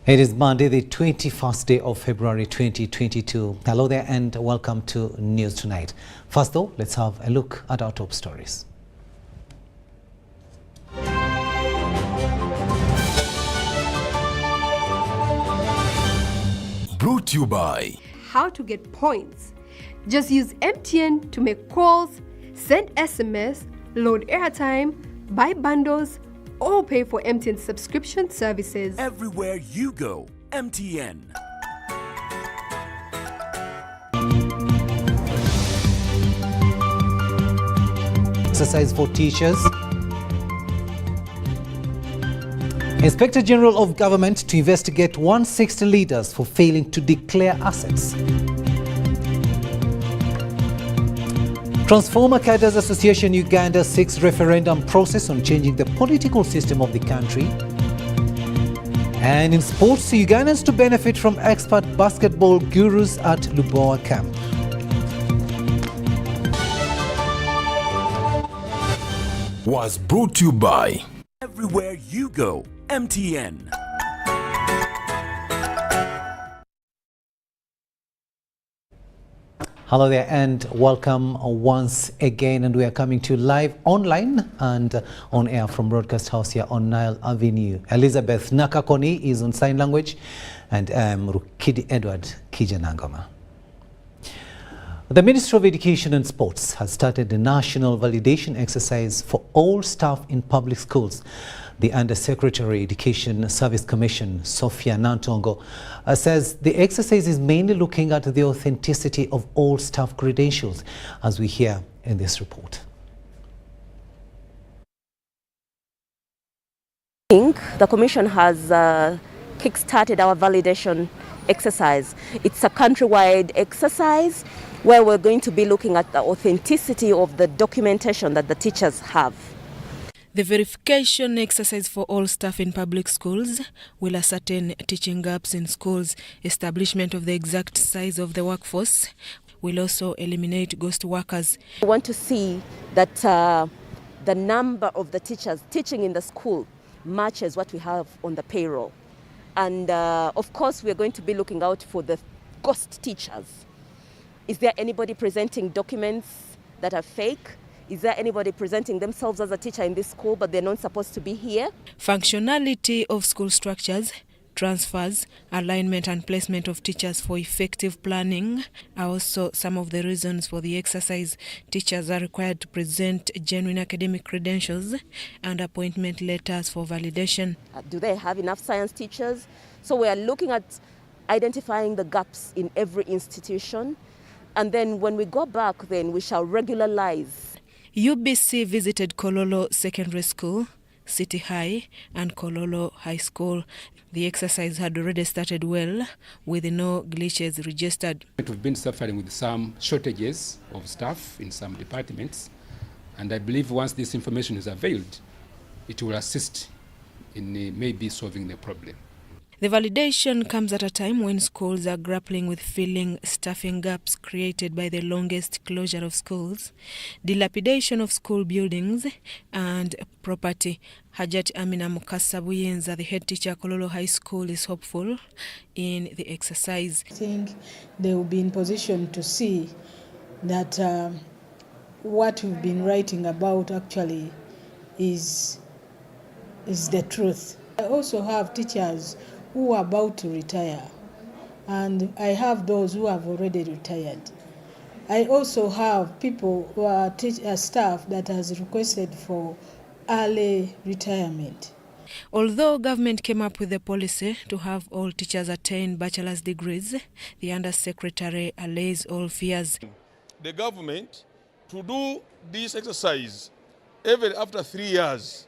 It is Monday, the 21st day of February 2022. Hello there and welcome to News Tonight. First though, let's have a look at our top stories. Brought to you by How to get points. Just use MTN to make calls, send SMS, load airtime, buy bundles, or pay for MTN subscription services. everywhere you go. MTN. Exercise for teachers. Inspector General of Government to investigate 160 leaders for failing to declare assets. Transformer Cadres Association Uganda seeks referendum process on changing the political system of the country. And in sports, Ugandans to benefit from expert basketball gurus at Lubowa camp. Was brought to you by everywhere you go. MTN. Hello there and welcome once again, and we are coming to you live online and on air from Broadcast House here on Nile Avenue. Elizabeth Nakakoni is on sign language and Rukidi Edward Kiijanangoma. The Ministry of Education and Sports has started a national validation exercise for all staff in public schools. The Undersecretary Education Service Commission, Sophia Nantongo, says the exercise is mainly looking at the authenticity of all staff credentials, as we hear in this report. I think the Commission has kick-started our validation exercise. It's a countrywide exercise where we're going to be looking at the authenticity of the documentation that the teachers have. The verification exercise for all staff in public schools will ascertain teaching gaps in schools. Establishment of the exact size of the workforce will also eliminate ghost workers. We want to see that the number of the teachers teaching in the school matches what we have on the payroll. And of course, we're going to be looking out for the ghost teachers. Is there anybody presenting documents that are fake? Is there anybody presenting themselves as a teacher in this school but they're not supposed to be here? Functionality of school structures, transfers, alignment and placement of teachers for effective planning are also some of the reasons for the exercise. Teachers are required to present genuine academic credentials and appointment letters for validation. Do they have enough science teachers? So we are looking at identifying the gaps in every institution. And then when we go back, then we shall regularize. UBC visited Kololo Secondary School, City High and Kololo High School. The exercise had already started well, with no glitches registered. We've been suffering with some shortages of staff in some departments, and I believe once this information is availed, it will assist in maybe solving the problem. The validation comes at a time when schools are grappling with filling staffing gaps created by the longest closure of schools, dilapidation of school buildings and property. Hajat Amina Mukasa Buyenza, the head teacher at Kololo High School, is hopeful in the exercise. I think they will be in position to see that what we've been writing about actually is the truth. I also have teachers who are about to retire, and I have those who have already retired. I also have people who are staff that has requested for early retirement. Although government came up with a policy to have all teachers attain bachelor's degrees, the Undersecretary allays all fears. The government to do this exercise even after 3 years,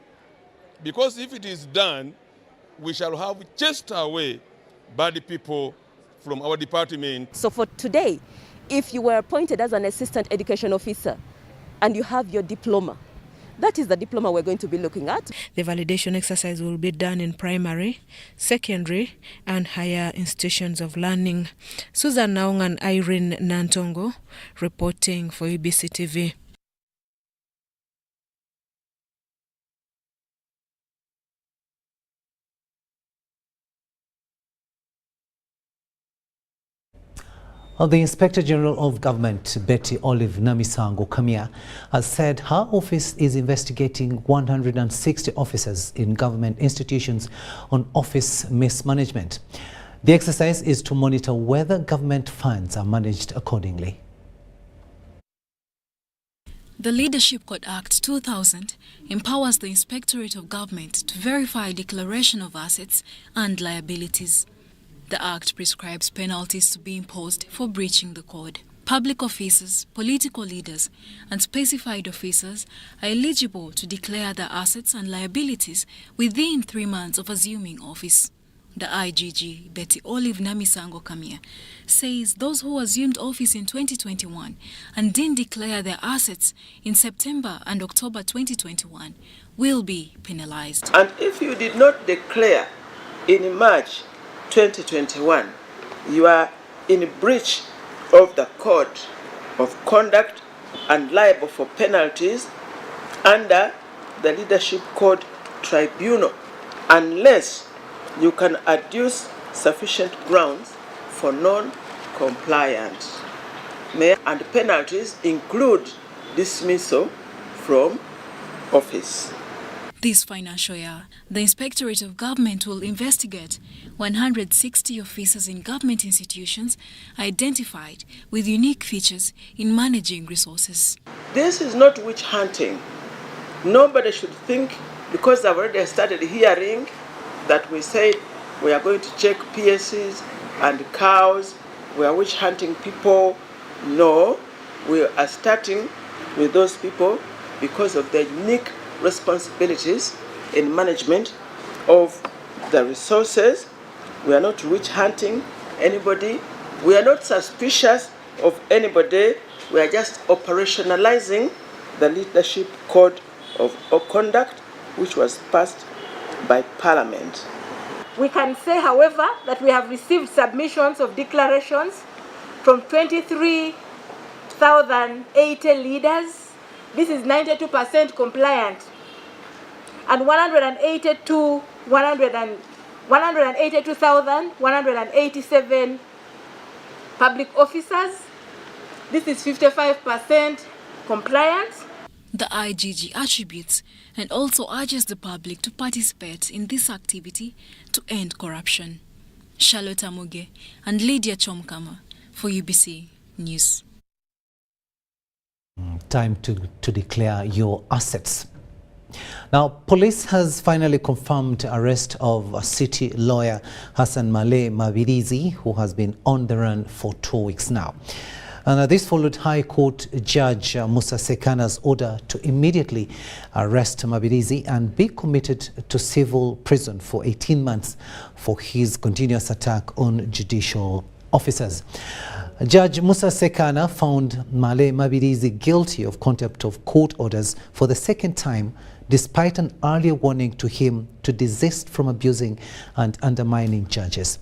because if it is done, we shall have chased away bad people from our department. So for today, if you were appointed as an assistant education officer and you have your diploma, that is the diploma we're going to be looking at. The validation exercise will be done in primary, secondary and higher institutions of learning. Susan Naung and Irene Nantongo reporting for UBC TV. The Inspector General of Government, Betty Olive Namisango Kamia, has said her office is investigating 160 officers in government institutions on office mismanagement. The exercise is to monitor whether government funds are managed accordingly. The Leadership Code Act 2000 empowers the Inspectorate of Government to verify declaration of assets and liabilities. The Act prescribes penalties to be imposed for breaching the code. Public officers, political leaders, and specified officers are eligible to declare their assets and liabilities within 3 months of assuming office. The IGG, Betty Olive Namisango Kamia, says those who assumed office in 2021 and didn't declare their assets in September and October 2021 will be penalized. And if you did not declare in March 2021, you are in breach of the Code of Conduct and liable for penalties under the Leadership Code Tribunal, unless you can adduce sufficient grounds for non-compliance. And penalties include dismissal from office. This financial year, the Inspectorate of Government will investigate 160 officers in government institutions identified with unique features in managing resources. This is not witch hunting. Nobody should think, because I've already started hearing that we said we are going to check PSCs and cows, we are witch hunting people. No, we are starting with those people because of their unique responsibilities in management of the resources. We are not witch hunting anybody. We are not suspicious of anybody. We are just operationalizing the Leadership Code of Conduct, which was passed by Parliament. We can say, however, that we have received submissions of declarations from 23,080 leaders. This is 92% compliant. And 182,187 public officers. This is 55% compliance. The IGG attributes and also urges the public to participate in this activity to end corruption. Charlotte Amuge and Lydia Chomkama for UBC News. Time to declare your assets. Now, police has finally confirmed arrest of city lawyer Hassan Male Mabirizi, who has been on the run for 2 weeks now. And this followed High Court Judge Musa Sekana's order to immediately arrest Mabirizi and be committed to civil prison for 18 months for his continuous attack on judicial officers. Judge Musa Sekana found Male Mabirizi guilty of contempt of court orders for the second time, despite an earlier warning to him to desist from abusing and undermining judges.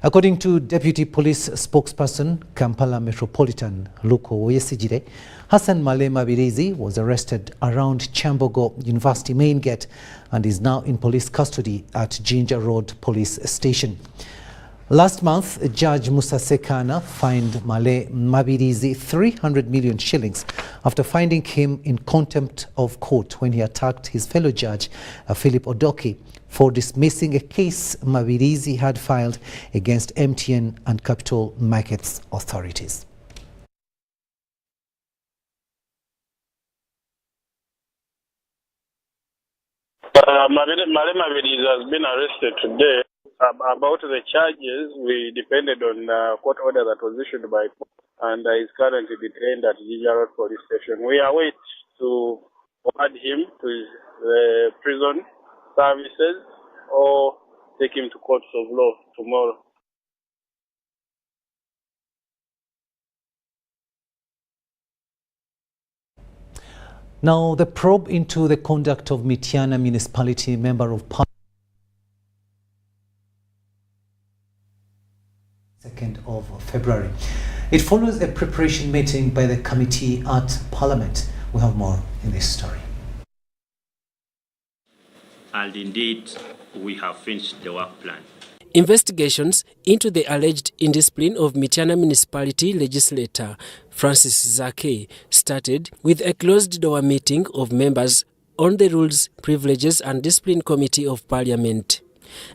According to Deputy Police Spokesperson, Kampala Metropolitan Luko Oyesigire, Hassan Male Mabirizi was arrested around Chambogo University main gate and is now in police custody at Jinja Road Police Station. Last month, Judge Musa Sekana fined Male Mabirizi 300 million shillings after finding him in contempt of court when he attacked his fellow judge, Philip Odoki, for dismissing a case Mabirizi had filed against MTN and Capital Markets authorities. Male Mabirizi has been arrested today. About the charges, we depended on court order that was issued by court, and is currently detained at Jinja Road Police Station. We await to forward him to the prison services or take him to courts of law tomorrow. Now, the probe into the conduct of Mityana Municipality Member of Parliament 2nd of February. It follows a preparation meeting by the committee at Parliament. We have more in this story. And indeed, we have finished the work plan. Investigations into the alleged indiscipline of Mityana municipality legislator Francis Zake started with a closed-door meeting of members on the Rules, Privileges and Discipline Committee of Parliament.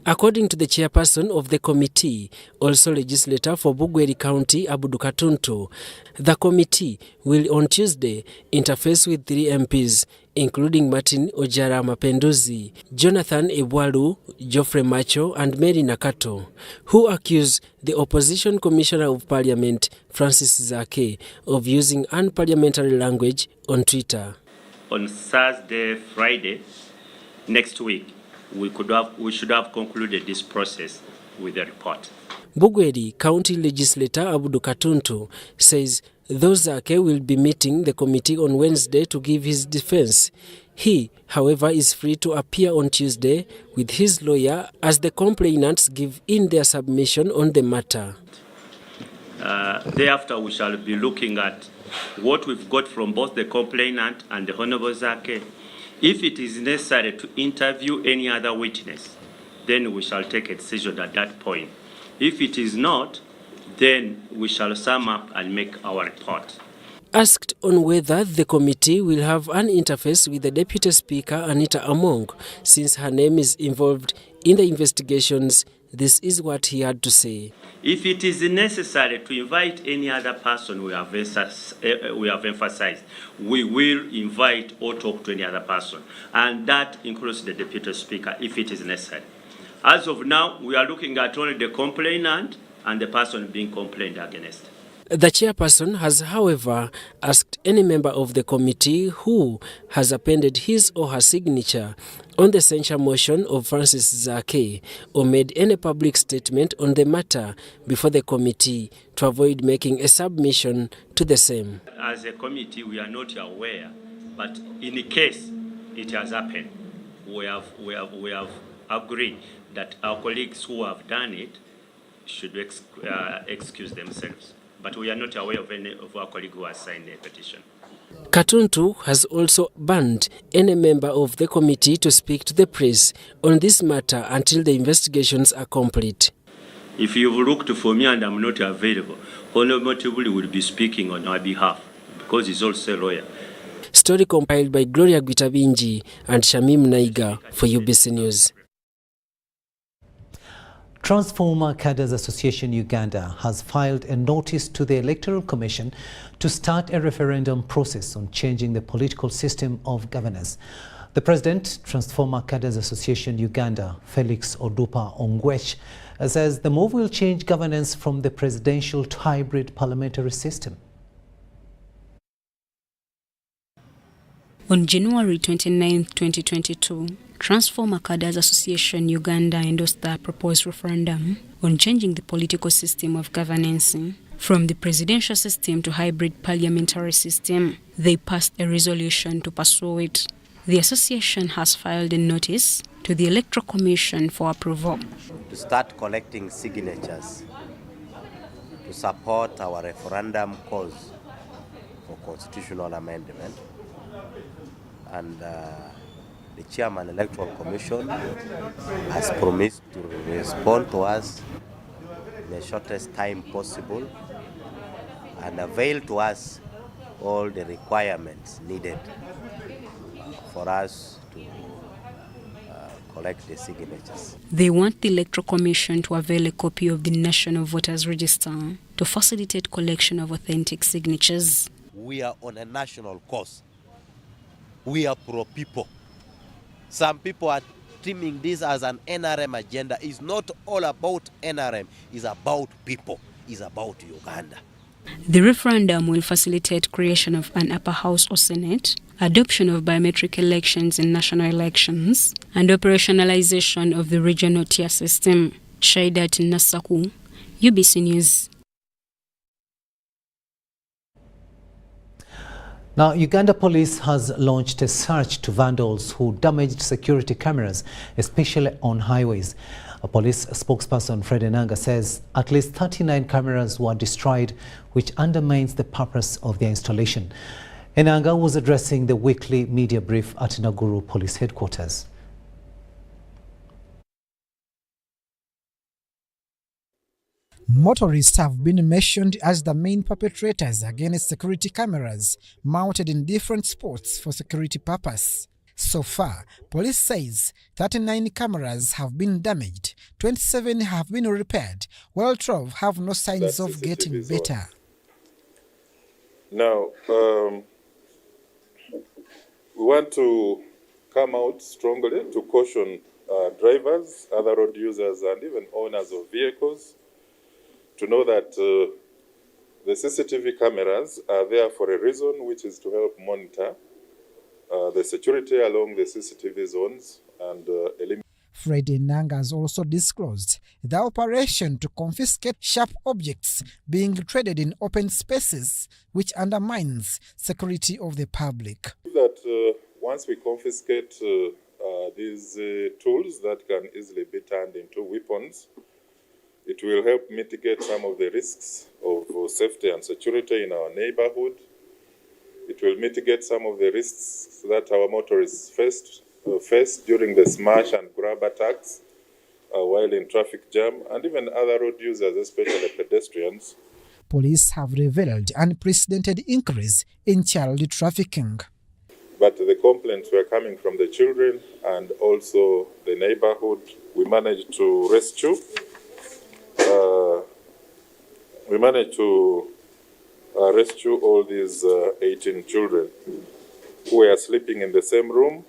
According to the chairperson of the committee, also legislator for Bugweri County, Abudu Katuntu, the committee will on Tuesday interface with 3 MPs, including Martin Ojara Mapenduzi, Jonathan Ebwalu, Geoffrey Macho and Mary Nakato, who accuse the opposition commissioner of parliament, Francis Zake, of using unparliamentary language on Twitter. On Thursday, Friday, next week, we should have concluded this process with a report. Bugweri County Legislator Abudu Katuntu says though Zake will be meeting the committee on Wednesday to give his defense. He, however, is free to appear on Tuesday with his lawyer as the complainants give in their submission on the matter. Thereafter, we shall be looking at what we've got from both the complainant and the Honorable Zake. If it is necessary to interview any other witness, then we shall take a decision at that point. If it is not, then we shall sum up and make our report. Asked on whether the committee will have an interface with the Deputy Speaker Anita Among, since her name is involved in the investigations, this is what he had to say. If it is necessary to invite any other person we have emphasized, we will invite or talk to any other person. And that includes the Deputy Speaker, if it is necessary. As of now, we are looking at only the complainant and the person being complained against. The chairperson has, however, asked any member of the committee who has appended his or her signature on the censure motion of Francis Zake or made any public statement on the matter before the committee to avoid making a submission to the same. As a committee, we are not aware, but in case it has happened, we have agreed that our colleagues who have done it should excuse themselves. But we are not aware of any of our colleagues who has signed a petition. Katuntu has also banned any member of the committee to speak to the press on this matter until the investigations are complete. If you've looked for me and I'm not available, Honorable Tibuli will be speaking on our behalf because he's also a lawyer. Story compiled by Gloria Gwitabinji and Shamim Naiga for UBC News. Transformer Cadres Association Uganda has filed a notice to the Electoral Commission to start a referendum process on changing the political system of governance. The President, Transformer Cadres Association Uganda, Felix Odupa Ongwech, says the move will change governance from the presidential to hybrid parliamentary system. On January 29, 2022, Transformer Cadres Association Uganda endorsed the proposed referendum on changing the political system of governance from the presidential system to hybrid parliamentary system. They passed a resolution to pursue it. The association has filed a notice to the Electoral Commission for approval. To start collecting signatures to support our referendum cause for constitutional amendment, and the Chairman Electoral Commission has promised to respond to us in the shortest time possible and avail to us all the requirements needed for us to collect the signatures. They want the Electoral Commission to avail a copy of the National Voters Register to facilitate collection of authentic signatures. We are on a national cause. We are pro-people. Some people are treating this as an NRM agenda. It's not all about NRM. It's about people. It's about Uganda. The referendum will facilitate creation of an upper house or senate, adoption of biometric elections in national elections, and operationalization of the regional tier system. Shaidat Nasaku, UBC News. Now, Uganda Police has launched a search to vandals who damaged security cameras, especially on highways. A police spokesperson, Fred Enanga, says at least 39 cameras were destroyed, which undermines the purpose of their installation. Enanga was addressing the weekly media brief at Naguru Police Headquarters. Motorists have been mentioned as the main perpetrators against security cameras mounted in different spots for security purpose. So far, police says 39 cameras have been damaged, 27 have been repaired, while 12 have no signs of getting better. Now, we want to come out strongly to caution drivers, other road users, and even owners of vehicles to know that the CCTV cameras are there for a reason, which is to help monitor the security along the CCTV zones and eliminate. Freddie Nanga has also disclosed the operation to confiscate sharp objects being traded in open spaces, which undermines security of the public. That once we confiscate these tools that can easily be turned into weapons, it will help mitigate some of the risks of safety and security in our neighborhood. It will mitigate some of the risks that our motorists face during the smash and grab attacks while in traffic jam, and even other road users, especially pedestrians. Police have revealed unprecedented increase in child trafficking. But the complaints were coming from the children and also the neighborhood. We managed to rescue. Rescue all these 18 children who were sleeping in the same room.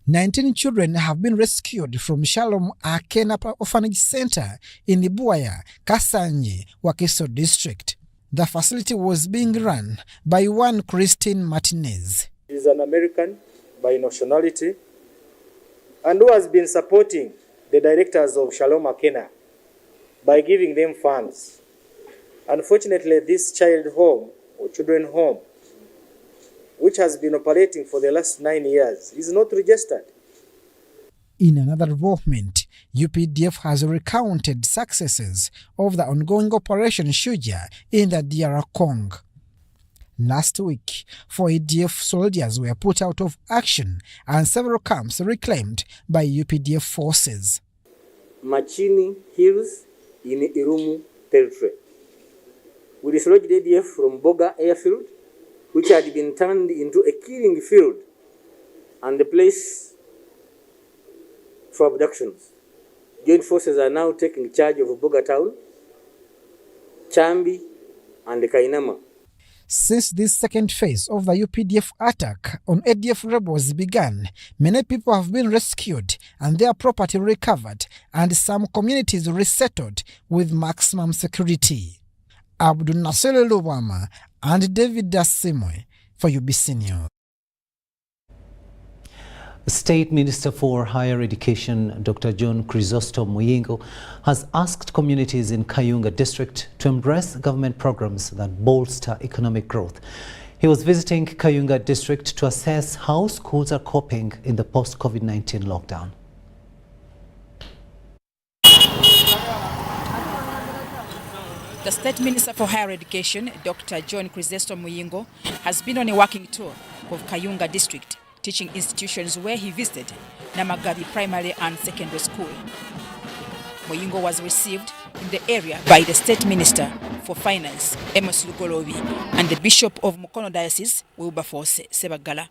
19 children have been rescued from Shalom Akena Orphanage Center in Ibuaya, Kasanyi, Wakiso District. The facility was being run by one Christine Martinez. He is an American by nationality and who has been supporting the directors of Shalom Akena by giving them funds. Unfortunately, this child home or children home, which has been operating for the last 9 years, is not registered. In another development, UPDF has recounted successes of the ongoing Operation Shujaa in the DR Congo. Last week, 4 ADF soldiers were put out of action and several camps reclaimed by UPDF forces. Machini Hills in Irumu territory. We dislodged ADF from Boga airfield, which had been turned into a killing field and the place for abductions. Joint forces are now taking charge of Boga town, Chambi, and Kainama. Since this second phase of the UPDF attack on ADF rebels began, many people have been rescued and their property recovered, and some communities resettled with maximum security. Abdul Nasser Lubama and David Dasimoy for UBC News. State Minister for Higher Education, Dr. John Chrysostom Muyingo, has asked communities in Kayunga district to embrace government programs that bolster economic growth. He was visiting Kayunga district to assess how schools are coping in the post-COVID-19 lockdown. The State Minister for Higher Education, Dr. John Chrysostom Muyingo, has been on a working tour of Kayunga district, teaching institutions where he visited Namagabi Primary and Secondary School. Muyingo was received in the area by the State Minister for Finance, Amos Lugolobi, and the Bishop of Mukono Diocese, Wilberforce Sebagala.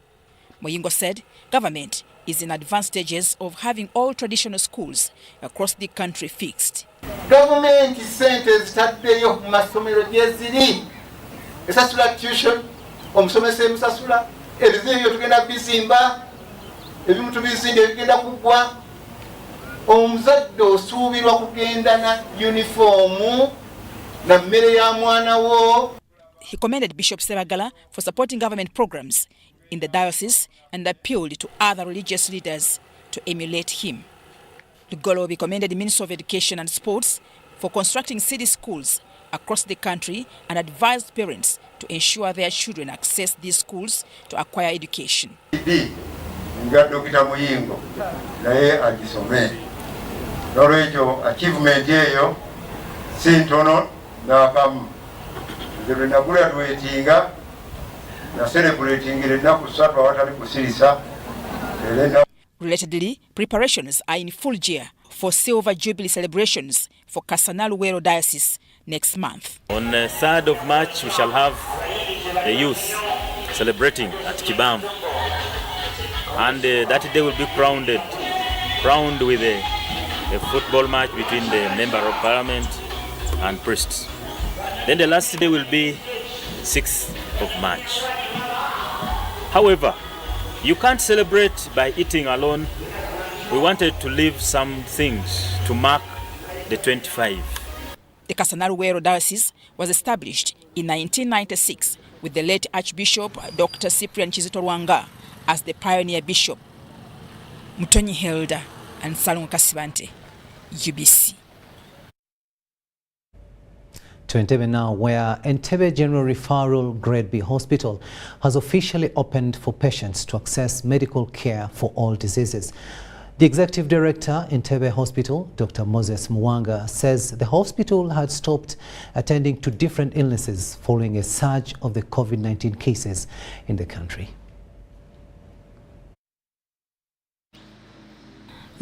Muyingo said government is in advanced stages of having all traditional schools across the country fixed. Government sente zitaddeyo mu masomero gye ziri esasula tuition omusomesa emusasula ebizimbe tugenda bizimba ebimu tubizimba ebigenda kugwa omuzadde osuubirwa kugenda na uniformu na mmere ya mwana wo. He commended Bishop Sebagala for supporting government programs in the diocese and appealed to other religious leaders to emulate him. Lugolobi commended the Minister of Education and Sports for constructing city schools across the country and advised parents to ensure their children access these schools to acquire education. Dr. Muyingo naye agisome. Lolwekyo achievement eyo si ntono n'akamu. Nze nagraduatinga na celebrating ennaku 3 awatali kusirisa. Relatedly, preparations are in full gear for Silver Jubilee celebrations for Kasanalu Wero Diocese next month. On 3rd of March, we shall have the youth celebrating at Kibam. And that day will be crowned with a football match between the Member of Parliament and priests. Then the last day will be 6th of March. However, you can't celebrate by eating alone. We wanted to leave some things to mark the 25. The Kasanaruwero Diocese was established in 1996 with the late Archbishop Dr. Cyprian Kizito Lwanga as the pioneer bishop. Mutonyi Helda and Salon Kasibante, UBC. To Entebbe now, where Entebbe General Referral Grade B Hospital has officially opened for patients to access medical care for all diseases. The Executive Director, Entebbe Hospital, Dr. Moses Mwanga, says the hospital had stopped attending to different illnesses following a surge of the COVID-19 cases in the country.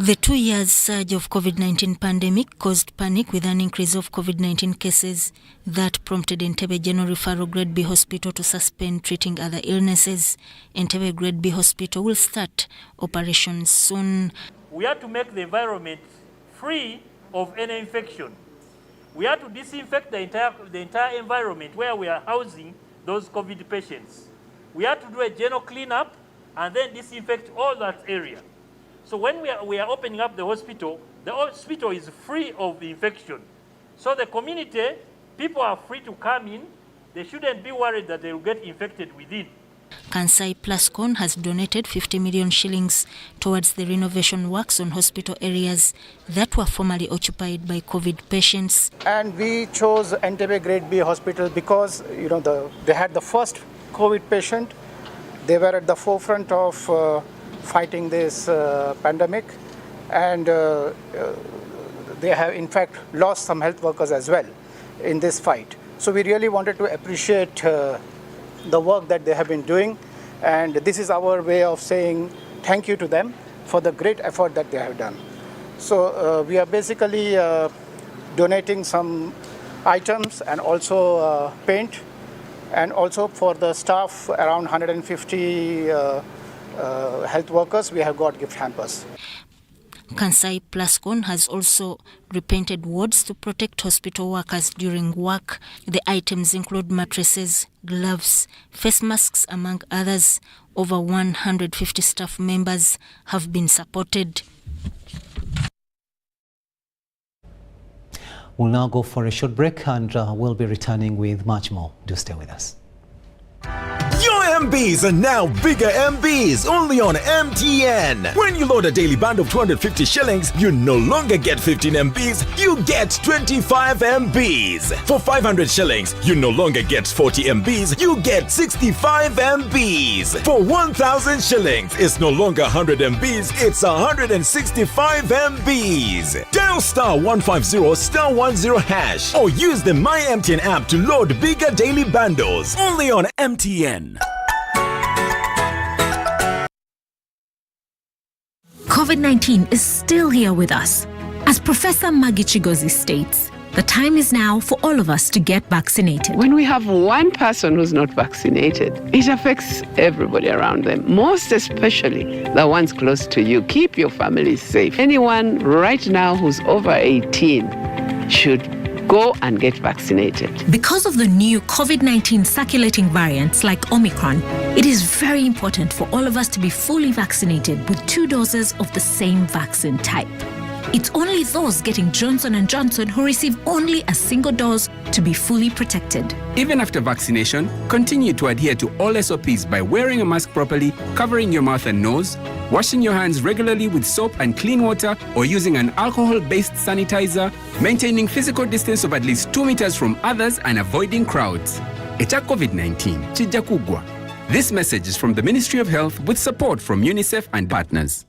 The 2 years surge of COVID-19 pandemic caused panic with an increase of COVID-19 cases that prompted Entebbe General Referral Grade B Hospital to suspend treating other illnesses. Entebbe Grade B Hospital will start operations soon. We have to make the environment free of any infection. We have to disinfect the entire environment where we are housing those COVID patients. We have to do a general cleanup and then disinfect all that area. So when we are opening up the hospital is free of the infection. So the community, people are free to come in. They shouldn't be worried that they will get infected within. Kansai Plascon has donated 50 million shillings towards the renovation works on hospital areas that were formerly occupied by COVID patients. And we chose Entebbe Grade B Hospital because they had the first COVID patient. They were at the forefront of fighting this pandemic, and they have in fact lost some health workers as well in this fight. So we really wanted to appreciate the work that they have been doing, and this is our way of saying thank you to them for the great effort that they have done. So we are basically donating some items and also paint, and also for the staff, around 150 health workers, we have got gift hampers. Kansai Plascon has also repainted wards to protect hospital workers during work. The items include mattresses, gloves, face masks, among others. Over 150 staff members have been supported. We'll now go for a short break and we'll be returning with much more. Do stay with us. Your MBs are now bigger MBs only on MTN. When you load a daily bundle of 250 shillings, you no longer get 15 MBs, you get 25 MBs. For 500 shillings, you no longer get 40 MBs, you get 65 MBs. For 1,000 shillings, it's no longer 100 MBs, it's 165 MBs. Dial *150 *10 hash or use the My MTN app to load bigger daily bundles only on MTN. COVID-19 is still here with us. As Professor Maggie Chigozi states, the time is now for all of us to get vaccinated. When we have one person who's not vaccinated, it affects everybody around them, most especially the ones close to you. Keep your family safe. Anyone right now who's over 18 should go and get vaccinated. Because of the new COVID-19 circulating variants like Omicron, it is very important for all of us to be fully vaccinated with 2 doses of the same vaccine type. It's only those getting Johnson & Johnson who receive only a single dose to be fully protected. Even after vaccination, continue to adhere to all SOPs by wearing a mask properly, covering your mouth and nose, washing your hands regularly with soap and clean water, or using an alcohol-based sanitizer, maintaining physical distance of at least 2 meters from others, and avoiding crowds. Echa COVID-19, chija kugwa. This message is from the Ministry of Health with support from UNICEF and partners.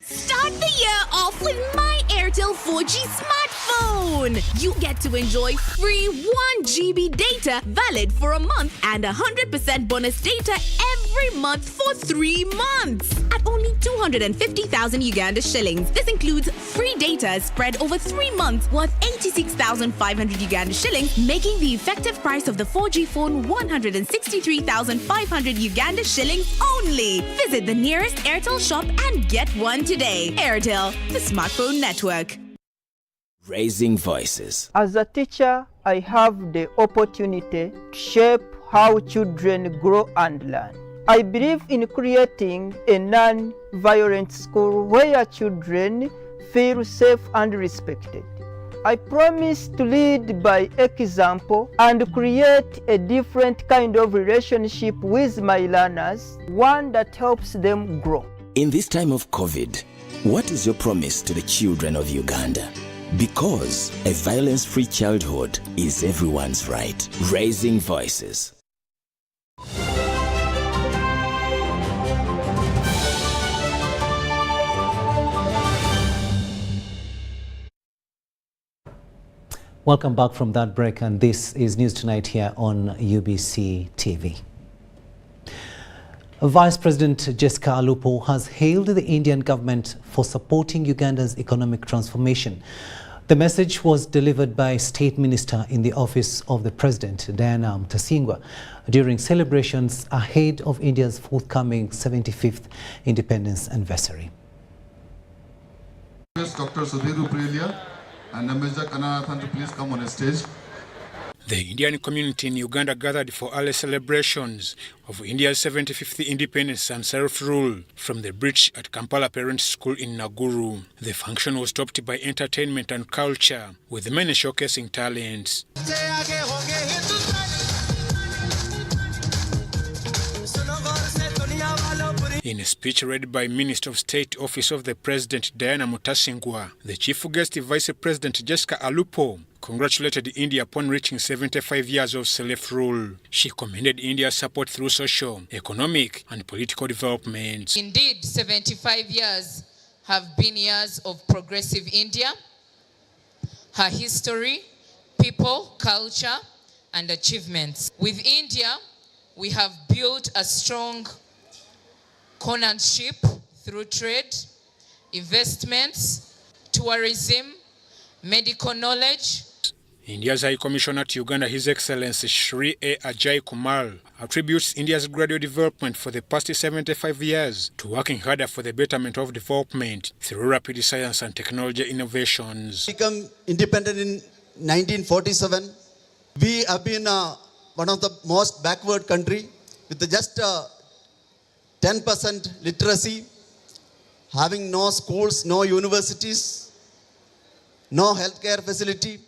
Start the year off with My Airtel 4G smartphone. You get to enjoy free 1 GB data valid for a month and 100% bonus data every month for 3 months at only 250,000 Uganda shillings. This includes free data spread over 3 months worth 86,500 Uganda shillings, making the effective price of the 4G phone 163,500 Uganda shillings only. Visit the nearest Airtel shop and get one today. Airtel, the smartphone network. Raising voices. As a teacher, I have the opportunity to shape how children grow and learn. I believe in creating a non-violent school where children feel safe and respected. I promise to lead by example and create a different kind of relationship with my learners, one that helps them grow. In this time of COVID, what is your promise to the children of Uganda? Because a violence-free childhood is everyone's right. Raising voices. Welcome back from that break, and this is News Tonight here on UBC TV. Vice President Jessica Alupo has hailed the Indian government for supporting Uganda's economic transformation. The message was delivered by State Minister in the Office of the President, Diana Mtasingwa, during celebrations ahead of India's forthcoming 75th independence anniversary. Dr. Sudhiru Prelia and Ambassador Kanathan to please come on the stage. The Indian community in Uganda gathered for early celebrations of India's 75th independence and self-rule from the bridge at Kampala Parent School in Naguru. The function was topped by entertainment and culture, with many showcasing talents. In a speech read by Minister of State Office of the President Diana Mtasingwa, the chief guest Vice President Jessica Alupo congratulated India upon reaching 75 years of self-rule. She commended India's support through social, economic and political development. Indeed, 75 years have been years of progressive India, her history, people, culture and achievements. With India, we have built a strong connection through trade, investments, tourism, medical knowledge. India's High Commissioner to Uganda, His Excellency Shri A. Ajay Kumar, attributes India's gradual development for the past 75 years to working harder for the betterment of development through rapid science and technology innovations. Become independent in 1947. We have been one of the most backward country with just 10% literacy, having no schools, no universities, no healthcare facility.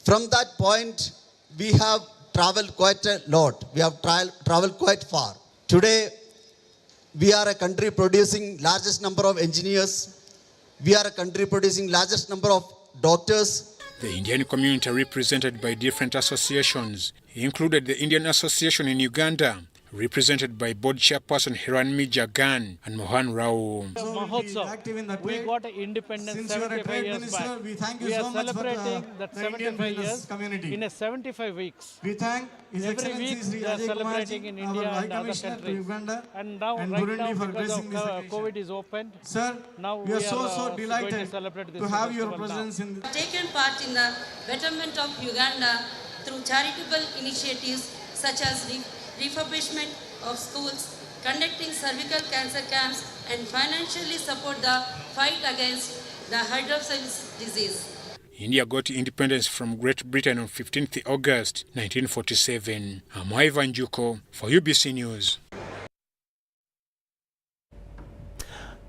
From that point, we have traveled quite a lot. We have traveled quite far. Today, we are a country producing largest number of engineers. We are a country producing largest number of doctors. The Indian community, represented by different associations, included the Indian Association in Uganda, represented by board chairperson Hiranmi Jagan and Mohan Rao. We got independence 75 years back. We are celebrating that 75 years in a 75 weeks. We thank His Every Excellency week Sri they are Ajay celebrating Kumarji, in our India High and other Commissioner to countries. Uganda, And now, and right Burundi now, for because of gracing this occasion. COVID is opened, Sir, now we are so going to delighted celebrate this to have your festival presence now. in Taken part in the betterment of Uganda through charitable initiatives such as refurbishment of schools, conducting cervical cancer camps, and financially support the fight against the hydrocephalus disease. India got independence from Great Britain on 15th August 1947. I'm Ivan Juko for UBC News.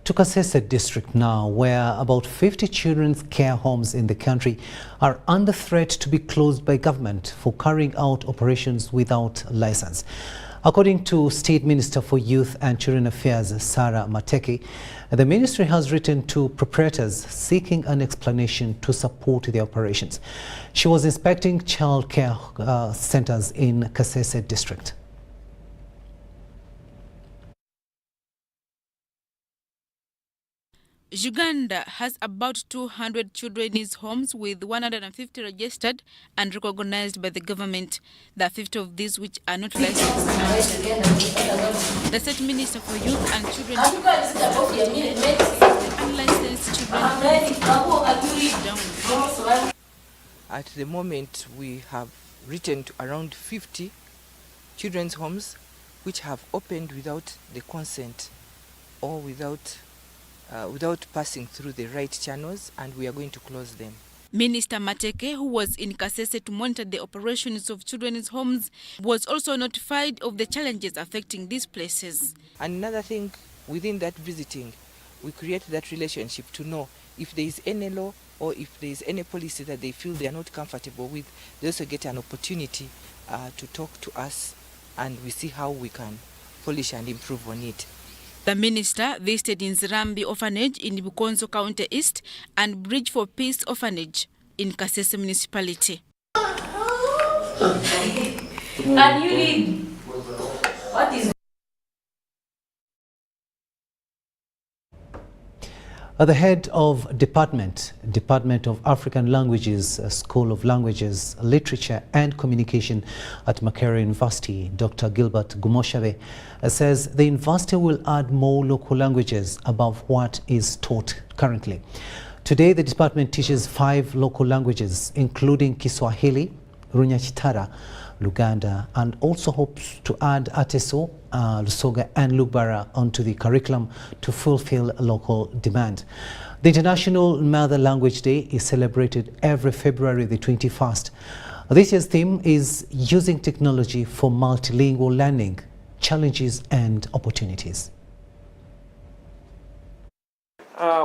To Kasese district now, where about 50 children's care homes in the country are under threat to be closed by government for carrying out operations without license. According to State Minister for Youth and Children Affairs, Sarah Mateke, the ministry has written to proprietors seeking an explanation to support the operations. She was inspecting child care centers in Kasese district. Uganda has about 200 children's homes with 150 registered and recognized by the government. There are 50 of these which are not licensed. The State Minister for Youth and Children At the moment, we have written to around 50 children's homes which have opened without the consent or without passing through the right channels, and we are going to close them. Minister Mateke, who was in Kasese to monitor the operations of children's homes, was also notified of the challenges affecting these places. Another thing, within that visiting, we create that relationship to know if there is any law or if there is any policy that they feel they are not comfortable with. They also get an opportunity to talk to us, and we see how we can polish and improve on it. The minister visited Nzirambi Orphanage in Bukonzo County East and Bridge for Peace Orphanage in Kasese Municipality. And you need what is The head of Department of African Languages, School of Languages, Literature and Communication at Makerere University, Dr. Gilbert Gumoshabe, says the university will add more local languages above what is taught currently. Today, the department teaches 5 local languages, including Kiswahili, Runyachitara, Luganda, and also hopes to add Ateso, Lusoga and Lugbara onto the curriculum to fulfill local demand. The International Mother Language Day is celebrated every February the 21st. This year's theme is using technology for multilingual learning, challenges and opportunities.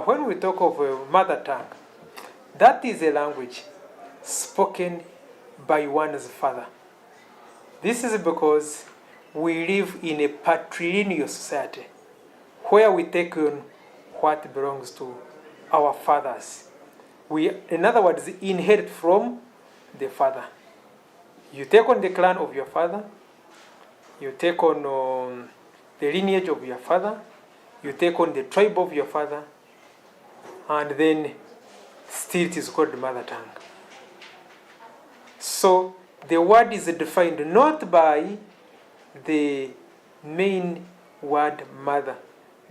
When we talk of a mother tongue, that is a language spoken by one's father. This is because we live in a patrilineal society where we take on what belongs to our fathers. We, in other words, inherit from the father. You take on the clan of your father, you take on the lineage of your father, you take on the tribe of your father, and then still it is called mother tongue. So the word is defined not by the main word mother,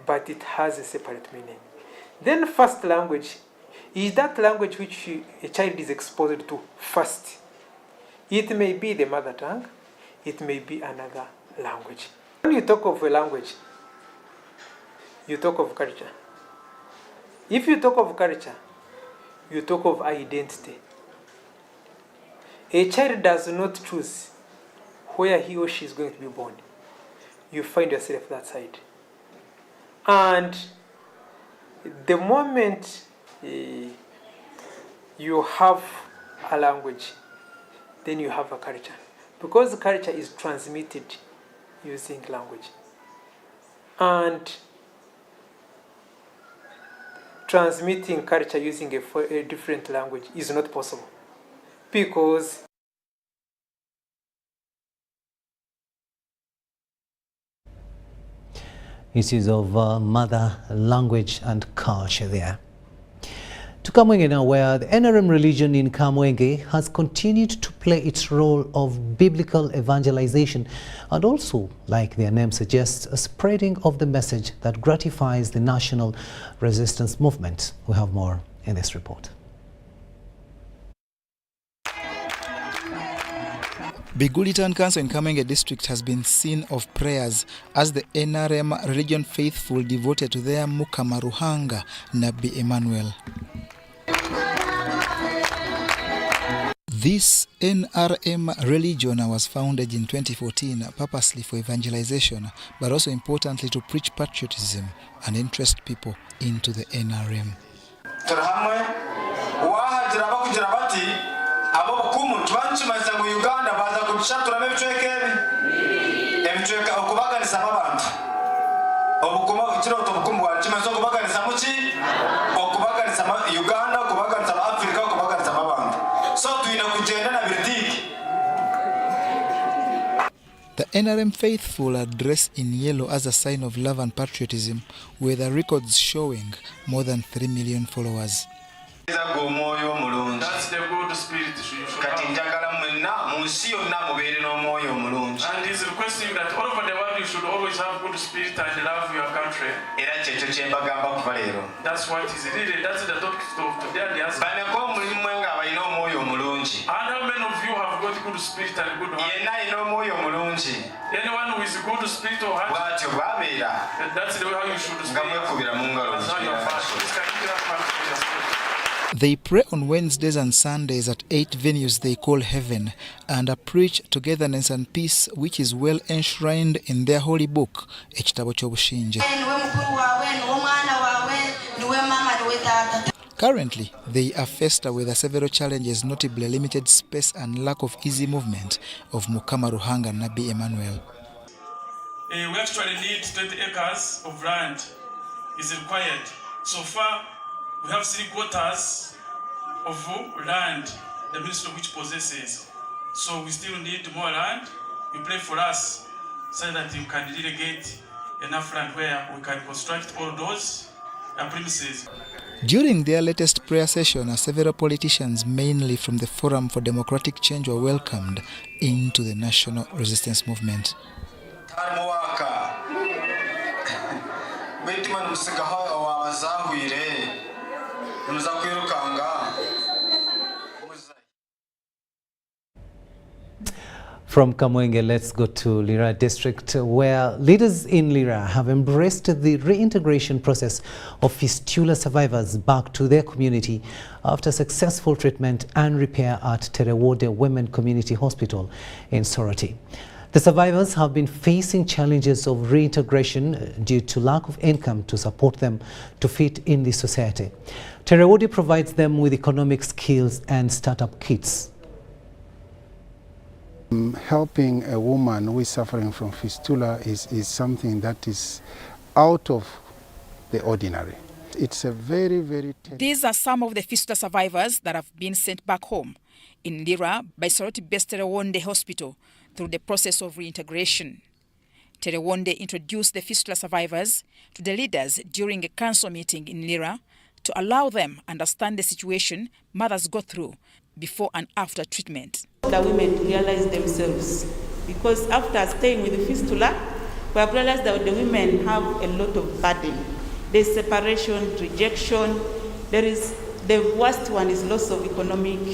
but it has a separate meaning. Then first language is that language which a child is exposed to first. It may be the mother tongue, it may be another language. When you talk of a language, you talk of culture. If you talk of culture, you talk of identity. A child does not choose where he or she is going to be born. You find yourself that side. And the moment you have a language, then you have a culture. Because culture is transmitted using language. And transmitting culture using a different language is not possible. Because issues of mother language and culture there. To Kamwenge now, where the NRM religion in Kamwenge has continued to play its role of biblical evangelization and also, like their name suggests, a spreading of the message that gratifies the national resistance movement. We have more in this report. Biguli Town Council in Kamwenge district has been scene of prayers as the NRM religion faithful devoted to their Mukama Ruhanga Nabi Emmanuel. This NRM religion was founded in 2014 purposely for evangelization, but also importantly to preach patriotism and interest people into the NRM. The NRM faithful are dressed in yellow as a sign of love and patriotism, with the records showing more than 3 million followers. That's the good spirit you should have. And he's requesting that all over the world you should always have good spirit and love your country. That's what is really, that's the topic of today. And how many of you have got good spirit and good heart? Anyone who is good spirit or heart, that's the way how you should speak. That's how you are fast. They pray on Wednesdays and Sundays at 8 venues they call heaven and preach togetherness and peace, which is well enshrined in their holy book, Ekitabo ky'Obushinge. Currently, they are faced with several challenges, notably limited space and lack of easy movement of Mukama Ruhanga Nabi Emmanuel. We actually need 20 acres of land is required. So far, we have 3 quarters of land, the ministry which possesses. So we still need more land. You pray for us so that you can really get enough land where we can construct all those premises. During their latest prayer session, several politicians, mainly from the Forum for Democratic Change, were welcomed into the national resistance movement. From Kamwenge, let's go to Lira district, where leaders in Lira have embraced the reintegration process of Fistula survivors back to their community after successful treatment and repair at Terewode Women Community Hospital in Soroti. The survivors have been facing challenges of reintegration due to lack of income to support them to fit in the society. Terewode provides them with economic skills and startup kits. Helping a woman who is suffering from fistula is something that is out of the ordinary. It's a very, very... These are some of the fistula survivors that have been sent back home in Lira by Soroti-based Terewode Hospital through the process of reintegration. Terewode introduced the fistula survivors to the leaders during a council meeting in Lira to allow them understand the situation mothers go through before and after treatment. The women to realize themselves, because after staying with the fistula, we have realized that the women have a lot of burden. There's separation, rejection. The worst one is loss of economic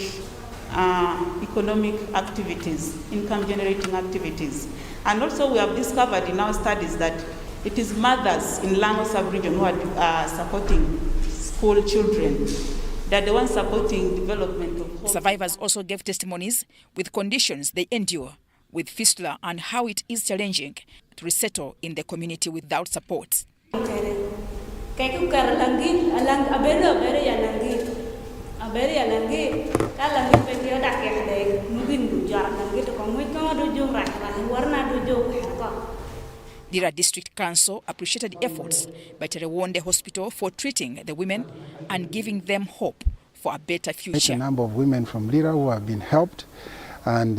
activities, income generating activities. And also we have discovered in our studies that it is mothers in Lango sub-region who are supporting school children. They're the ones supporting development of home. Survivors also gave testimonies with conditions they endure with fistula and how it is challenging to resettle in the community without support. Lira District Council appreciated the efforts by Terewode Hospital for treating the women and giving them hope for a better future. A number of women from Lira who have been helped and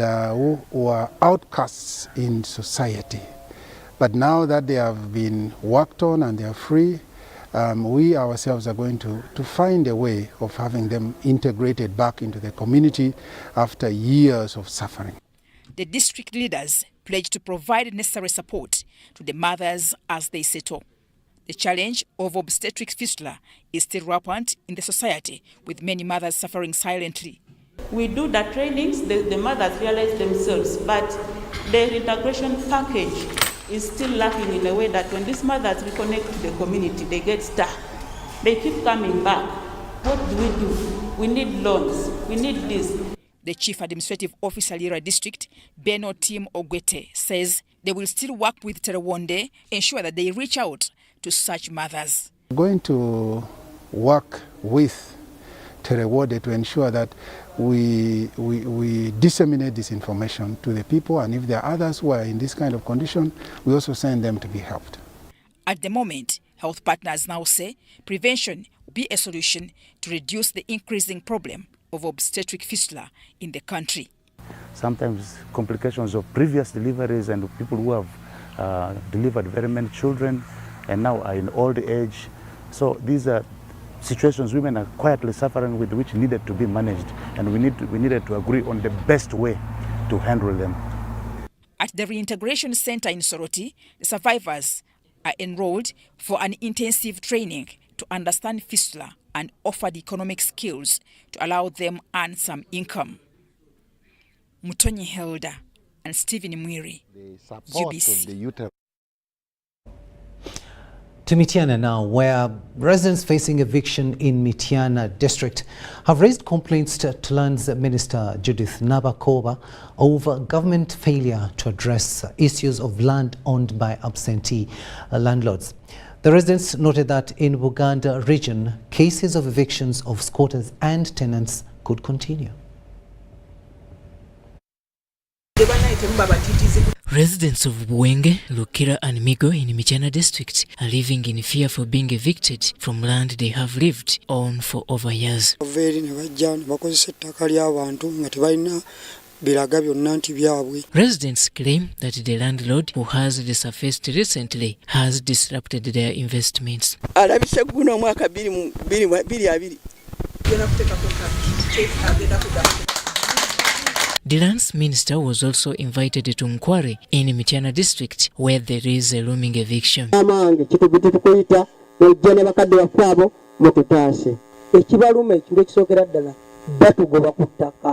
who are outcasts in society. But now that they have been worked on and they are free, we ourselves are going to find a way of having them integrated back into the community after years of suffering. The district leaders pledged to provide necessary support to the mothers as they settle. The challenge of obstetric fistula is still rampant in the society, with many mothers suffering silently. We do the trainings, the mothers realize themselves, but the reintegration package is still lacking in a way that when these mothers reconnect to the community, they get stuck. They keep coming back. What do? We need loans. We need this. The Chief Administrative Officer Lira District, Beno Tim Ogwete, says they will still work with Terewode, ensure that they reach out to such mothers. We're going to work with Terewode to ensure that we disseminate this information to the people, and if there are others who are in this kind of condition, we also send them to be helped. At the moment, health partners now say prevention will be a solution to reduce the increasing problem of obstetric fistula in the country. Sometimes complications of previous deliveries and people who have delivered very many children and now are in old age. So these are situations women are quietly suffering with, which needed to be managed, and we needed to agree on the best way to handle them. At the reintegration center in Soroti, the survivors are enrolled for an intensive training to understand fistula and offered economic skills to allow them earn some income. Mutonyi Helda and Stephen Mwiri, UBC. To Mityana now, where residents facing eviction in Mityana district have raised complaints to Lands Minister Judith Nabakoba over government failure to address issues of land owned by absentee landlords. The residents noted that in Buganda region, cases of evictions of squatters and tenants could continue. Residents of Kamwenge, Lukira and Migo in Mityana district are living in fear for being evicted from land they have lived on for over years. Residents claim that the landlord who has resurfaced recently has disrupted their investments. The lands minister was also invited to Nkware in Mityana district, where there is a looming eviction.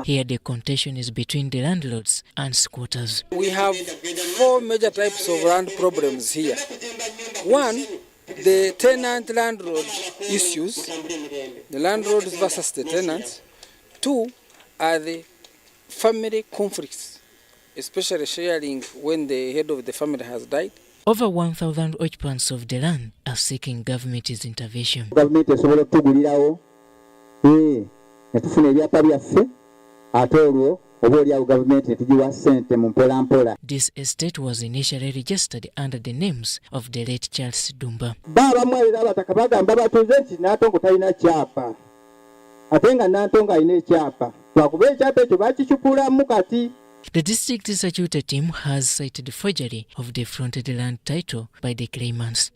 Here the contention is between the landlords and squatters. We have 4 major types of land problems here. 1, the tenant-landlord issues, the landlords versus the tenants. 2 are the family conflicts, especially sharing when the head of the family has died. Over 1,000 occupants of the land are seeking government's intervention. This estate was initially registered under the names of the late Charles Dumba. The district executive team has cited the forgery of the fronted land title by the claimants.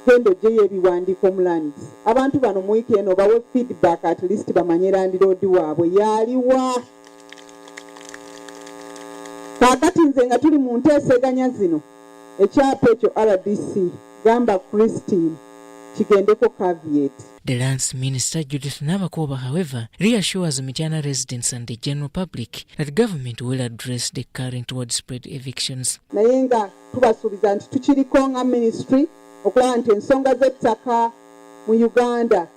Kendo jeye biwandiko mulands abantu bano muikeno bawe feedback at least bamanye landlord waabwe yaliwa kakati nze nga tuli mu nteeseganya zino ekyapa ekyo RDC gamba Christine kigendeko caveat. The lands minister Judith Nabakoba, however, reassures Mityana residents and the general public that government will address the current widespread evictions. Naye nga tubasuubiza nti tukiriko nga ministry okulaba nti ensonga z'ettaka mu Uganda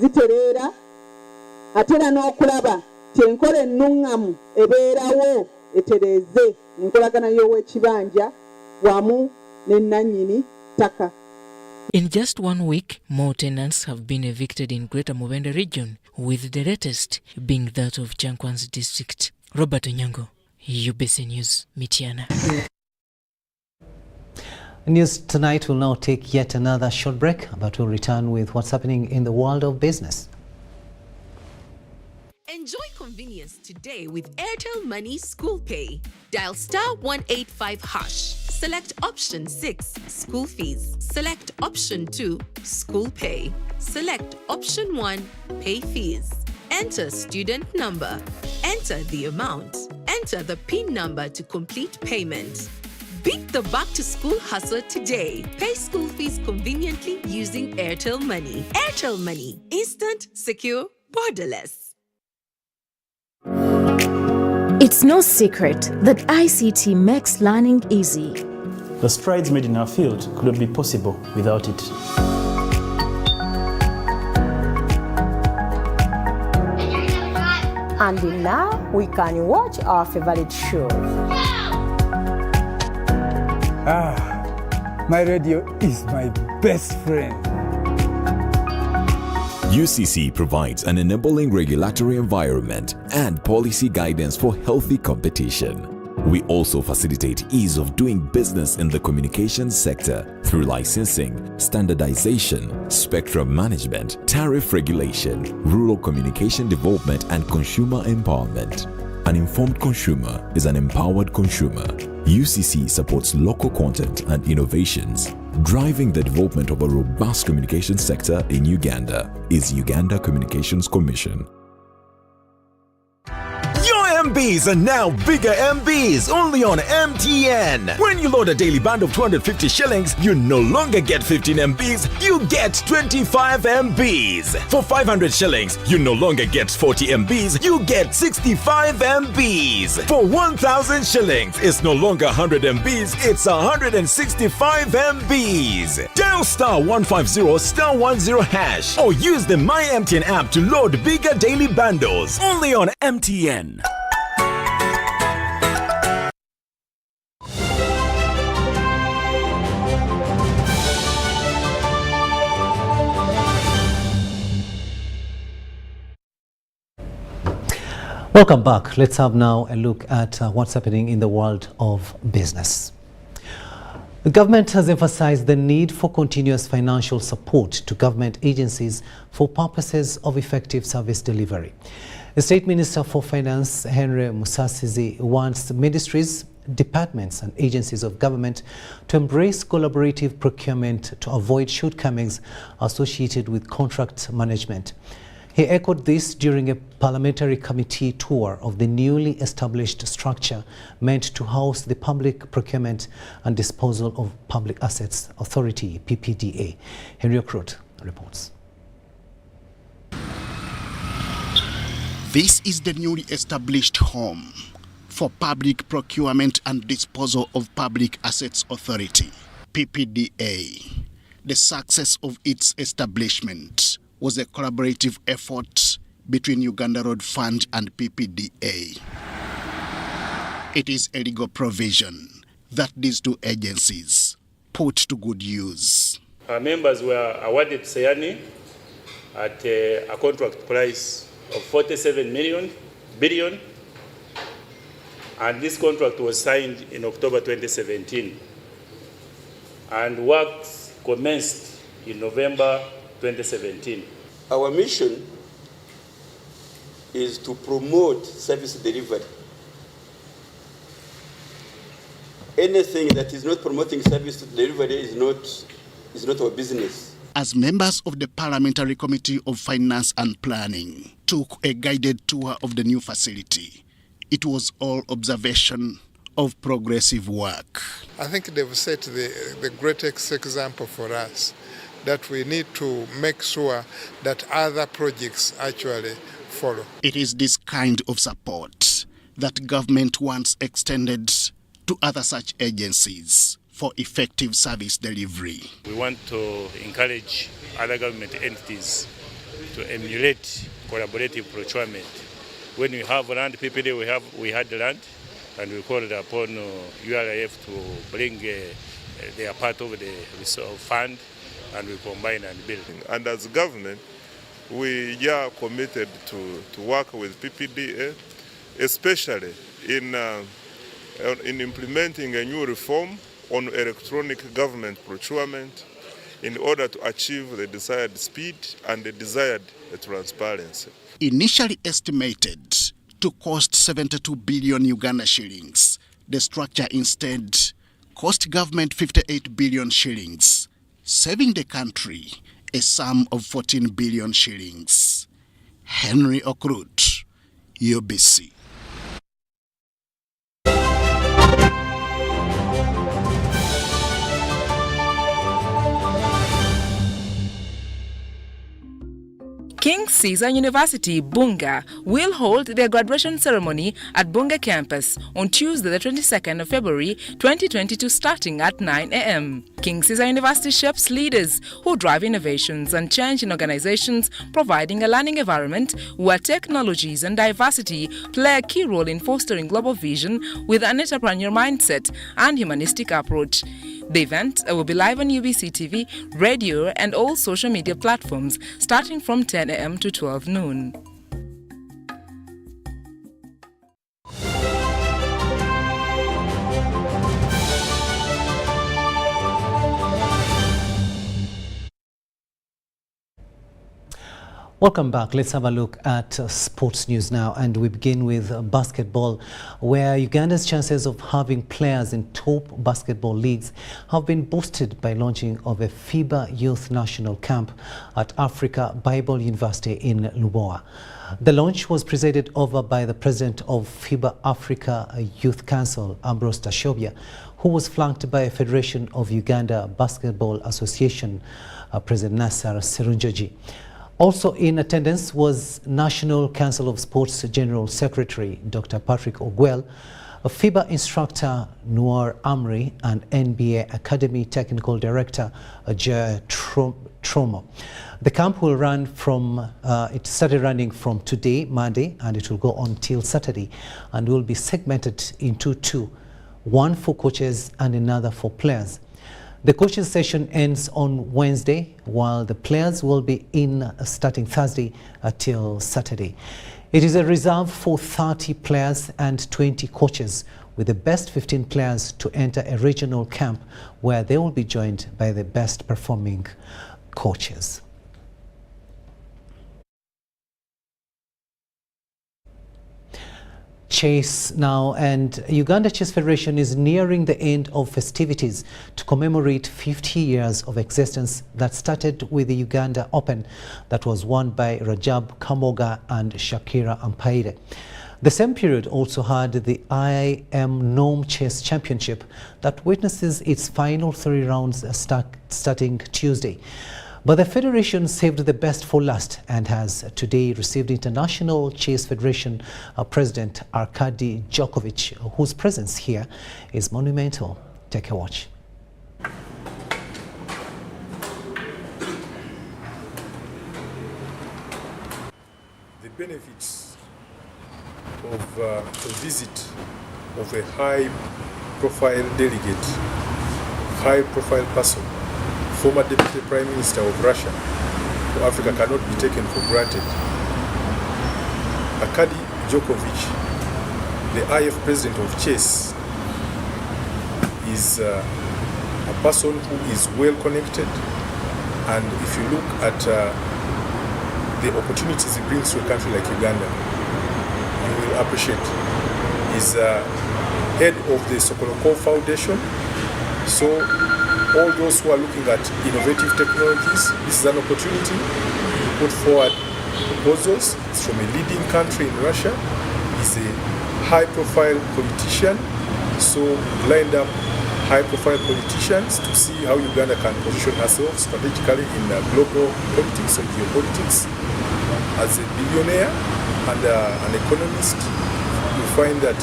zitereera ate era n'okulaba nti enkola ennuŋŋamu ebeerawo etereeze enkolagana y'ow'ekibanja wamu n'ennannyini ttaka. In just 1 week, more tenants have been evicted in Greater Mubende region, with the latest being that of Chankwan's district. Robert Onyango, UBC News, Mityana. News tonight will now take yet another short break, but we'll return with what's happening in the world of business. Enjoy convenience today with Airtel Money School Pay. Dial *185#. Select option 6, school fees. Select option 2, school pay. Select option 1, pay fees. Enter student number. Enter the amount. Enter the PIN number to complete payment. Beat the back-to-school hustle today. Pay school fees conveniently using Airtel Money. Airtel Money. Instant, secure, borderless. It's no secret that ICT makes learning easy. The strides made in our field couldn't be possible without it. And now we can watch our favorite shows. My radio is my best friend. UCC provides an enabling regulatory environment and policy guidance for healthy competition. We also facilitate ease of doing business in the communications sector through licensing, standardization, spectrum management, tariff regulation, rural communication development, and consumer empowerment. An informed consumer is an empowered consumer. UCC supports local content and innovations. Driving the development of a robust communication sector in Uganda is Uganda Communications Commission. MBs are now bigger MBs only on MTN. When you load a daily band of 250 shillings, you no longer get 15 MBs, you get 25 MBs. For 500 shillings, you no longer get 40 MBs, you get 65 MBs. For 1,000 shillings, it's no longer 100 MBs, it's 165 MBs. Dial *150 *10 hash or use the My MTN app to load bigger daily bundles only on MTN. Welcome back. Let's have now a look at what's happening in the world of business. The government has emphasized the need for continuous financial support to government agencies for purposes of effective service delivery. The State Minister for Finance, Henry Musasizi, wants ministries, departments and agencies of government to embrace collaborative procurement to avoid shortcomings associated with contract management. He echoed this during a parliamentary committee tour of the newly established structure meant to house the Public Procurement and Disposal of Public Assets Authority, PPDA. Henry Okrut reports. This is the newly established home for Public Procurement and Disposal of Public Assets Authority, PPDA. The success of its establishment was a collaborative effort between Uganda Road Fund and PPDA. It is a legal provision that these two agencies put to good use. Our members were awarded Sayani at a contract price of 47 billion, and this contract was signed in October 2017, and works commenced in November 2017. Our mission is to promote service delivery. Anything that is not promoting service delivery is not our business. As members of the Parliamentary Committee of Finance and Planning took a guided tour of the new facility, it was all observation of progressive work. I think they've set the greatest example for us, that we need to make sure that other projects actually follow. It is this kind of support that government wants extended to other such agencies for effective service delivery. We want to encourage other government entities to emulate collaborative procurement. When we have land, PPD, we had the land, and we called upon URIF to bring their part of the fund, and we combine and build. And as government, we are committed to work with PPDA, especially in implementing a new reform on electronic government procurement in order to achieve the desired speed and the desired transparency. Initially estimated to cost 72 billion Uganda shillings, the structure instead cost government 58 billion shillings, saving the country a sum of 14 billion shillings. Henry Okrut, UBC. King Caesar University, Bunga, will hold their graduation ceremony at Bunga campus on Tuesday, the 22nd of February 2022, starting at 9 a.m. King Caesar University shapes leaders who drive innovations and change in organizations, providing a learning environment where technologies and diversity play a key role in fostering global vision with an entrepreneurial mindset and humanistic approach. The event will be live on UBC TV, radio, and all social media platforms starting from 10 a.m. to 12 noon. Welcome back. Let's have a look at sports news now, and we begin with basketball, where Uganda's chances of having players in top basketball leagues have been boosted by launching of a FIBA Youth National Camp at Africa Bible University in Lubowa. The launch was presided over by the president of FIBA Africa Youth Council, Ambrose Tashobia, who was flanked by Federation of Uganda Basketball Association President Nasser Serunjoji. Also in attendance was National Council of Sports General Secretary Dr. Patrick Ogwell, a FIBA instructor Noor Amri, and NBA Academy Technical Director Jay Tromo. The camp will run from, it started running from today, Monday, and it will go on till Saturday, and will be segmented into two, one for coaches and another for players. The coaches session ends on Wednesday, while the players will be in starting Thursday till Saturday. It is a reserve for 30 players and 20 coaches, with the best 15 players to enter a regional camp where they will be joined by the best performing coaches. Chess now, and Uganda Chess Federation is nearing the end of festivities to commemorate 50 years of existence that started with the Uganda Open that was won by Rajab Kamoga and Shakira Ampaire. The same period also had the IM Nome Chess Championship that witnesses its final 3 rounds starting Tuesday. But the federation saved the best for last and has today received International Chess Federation President Arkady Djokovic, whose presence here is monumental. Take a watch. The benefits of a visit of a high-profile delegate, high-profile person, former Deputy Prime Minister of Russia to Africa cannot be taken for granted. Arkady Djokovic, the IF president of chess, is a person who is well connected, and if you look at the opportunities he brings to a country like Uganda, you will appreciate. He's head of the Sokoloko Foundation, so all those who are looking at innovative technologies, this is an opportunity to put forward proposals. It's from a leading country in Russia. He's a high-profile politician, so lined up high-profile politicians to see how Uganda can position herself strategically in global politics or geopolitics. As a billionaire and an economist, you find that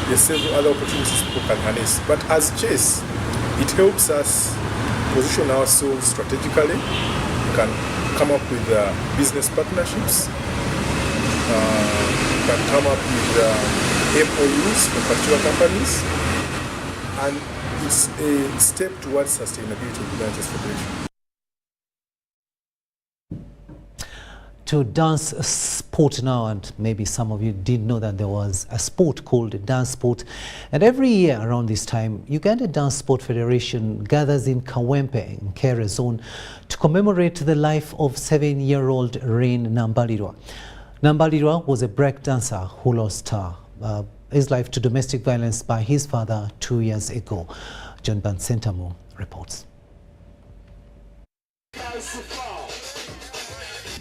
there's several other opportunities people can harness. But as chess, it helps us position ourselves strategically. We can come up with business partnerships. We can come up with MOUs for particular companies. And it's a step towards sustainability of the Chess Federation. To dance sport now, and maybe some of you didn't know that there was a sport called dance sport, and every year around this time Uganda Dance Sport Federation gathers in Kamwenge in Kere Zone to commemorate the life of 7-year-old Rain Nambalirwa. Nambalirwa was a break dancer who lost his life to domestic violence by his father 2 years ago. John Bansentamo reports.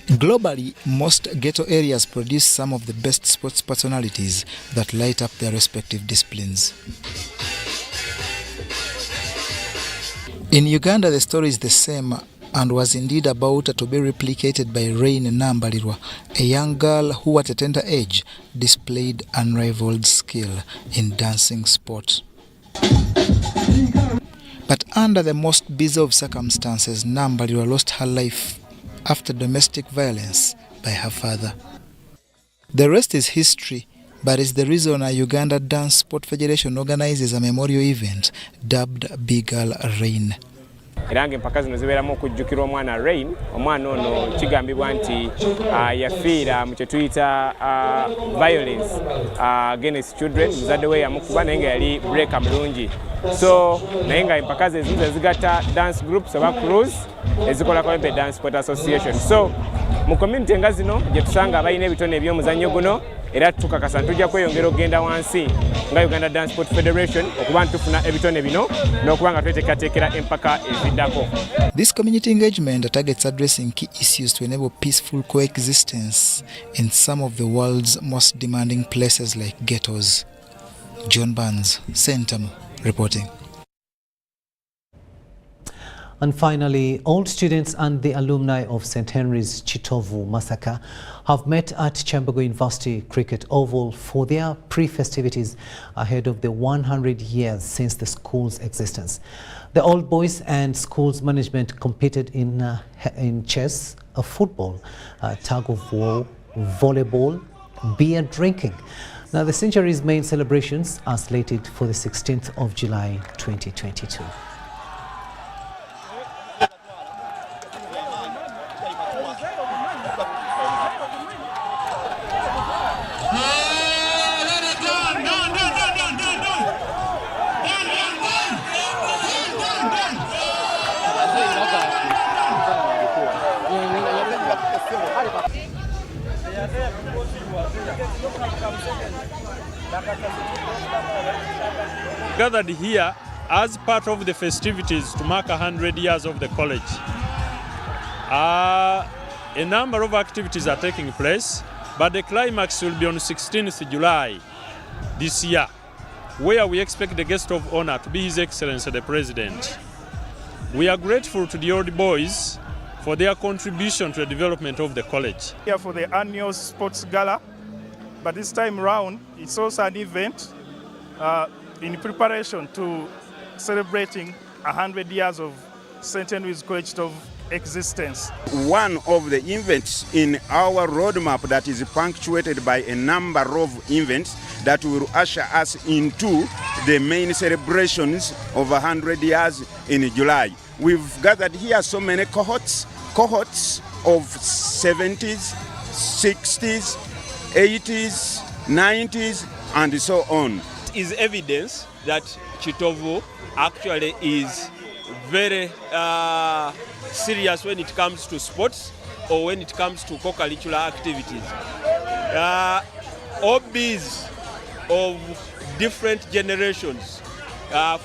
Globally, most ghetto areas produce some of the best sports personalities that light up their respective disciplines. In Uganda, the story is the same and was indeed about to be replicated by Rain Nambalirwa, a young girl who at a tender age displayed unrivaled skill in dancing sport. But under the most bizarre of circumstances, Nambalirwa lost her life after domestic violence by her father. The rest is history, but is the reason a Uganda Dance Sport Federation organizes a memorial event dubbed Big Girl Rain. Erange mpaka zino zibeeramu okujjukira omwana Rain, omwana ono kigambibwa nti yafiira mu kye tuyita violence against children. Muzadde we yamukuba naye nga yali breaker mulungi. So naye nga empaka ze zigatta dance groups oba crews ezikolako Entebbe Dance Sport Association. So mu community nga zino gye tusanga abalina ebitone eby'omuzannyo guno era tukakasa ntujja kweyongera okugenda wansi nga Uganda Dance Sport Federation okuba ntufuna ebitone bino n'okuba nga tweteekateekera empaka eziddako. This community engagement targets addressing key issues to enable peaceful coexistence in some of the world's most demanding places like ghettos. John Barnes, Centennial, reporting. And finally, all students and the alumni of St. Henry's Chitovu massacre have met at Chambergo University Cricket Oval for their pre-festivities ahead of the 100 years since the school's existence. The old boys and school's management competed in chess, football, tug of war, volleyball, beer drinking. Now, the century's main celebrations are slated for the 16th of July 2022. Gathered here as part of the festivities to mark 100 years of the college. A number of activities are taking place, but the climax will be on 16th July this year, where we expect the guest of honor to be His Excellency the President. We are grateful to the old boys for their contribution to the development of the college. Here for the annual sports gala, but this time round it's also an event in preparation to celebrating 100 years of St. Henry's College of existence. One of the events in our roadmap that is punctuated by a number of events that will usher us into the main celebrations of 100 years in July. We've gathered here so many cohorts of 70s, 60s, 80s, 90s, and so on. Is evidence that Chitovu actually is very serious when it comes to sports or when it comes to co-curricular activities. Hobbies of different generations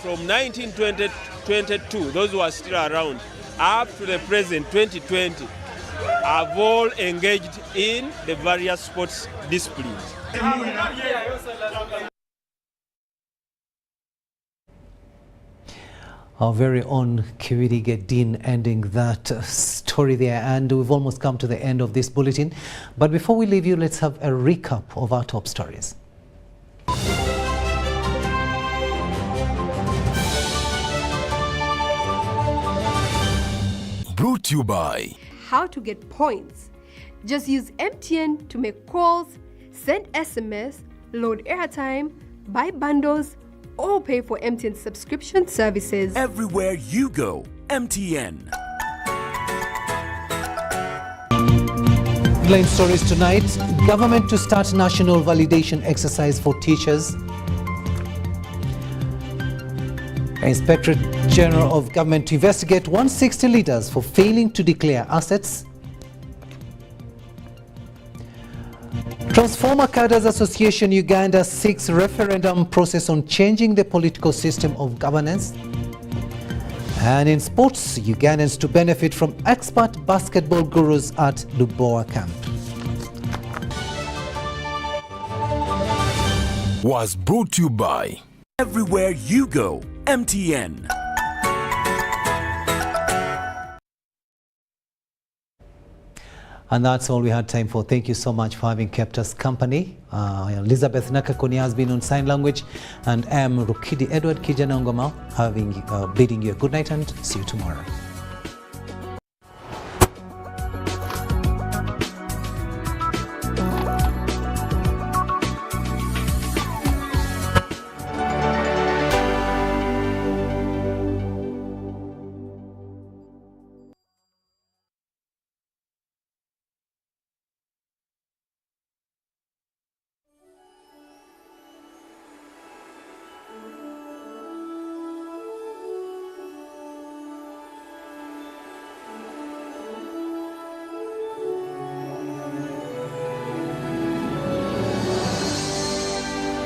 from 1922, those who are still around, up to the present 2020, have all engaged in the various sports disciplines. Our very own Kiwirige Dean ending that story there, and we've almost come to the end of this bulletin. But before we leave you, let's have a recap of our top stories. Brought to you by How to get points. Just use MTN to make calls, send SMS, load airtime, buy bundles, or pay for MTN subscription services. Everywhere you go, MTN. Headline stories tonight: government to start national validation exercise for teachers. Inspector General of Government to investigate 160 leaders for failing to declare assets. Transformer Cadres Association Uganda seeks referendum process on changing the political system of governance. And in sports, Ugandans to benefit from expert basketball gurus at Lubowa camp. Was brought to you by Everywhere you go, MTN. And that's all we had time for. Thank you so much for having kept us company. Elizabeth Nakakoni has been on sign language, and I am Rukidi Edward Kiijanangoma bidding you a good night and see you tomorrow.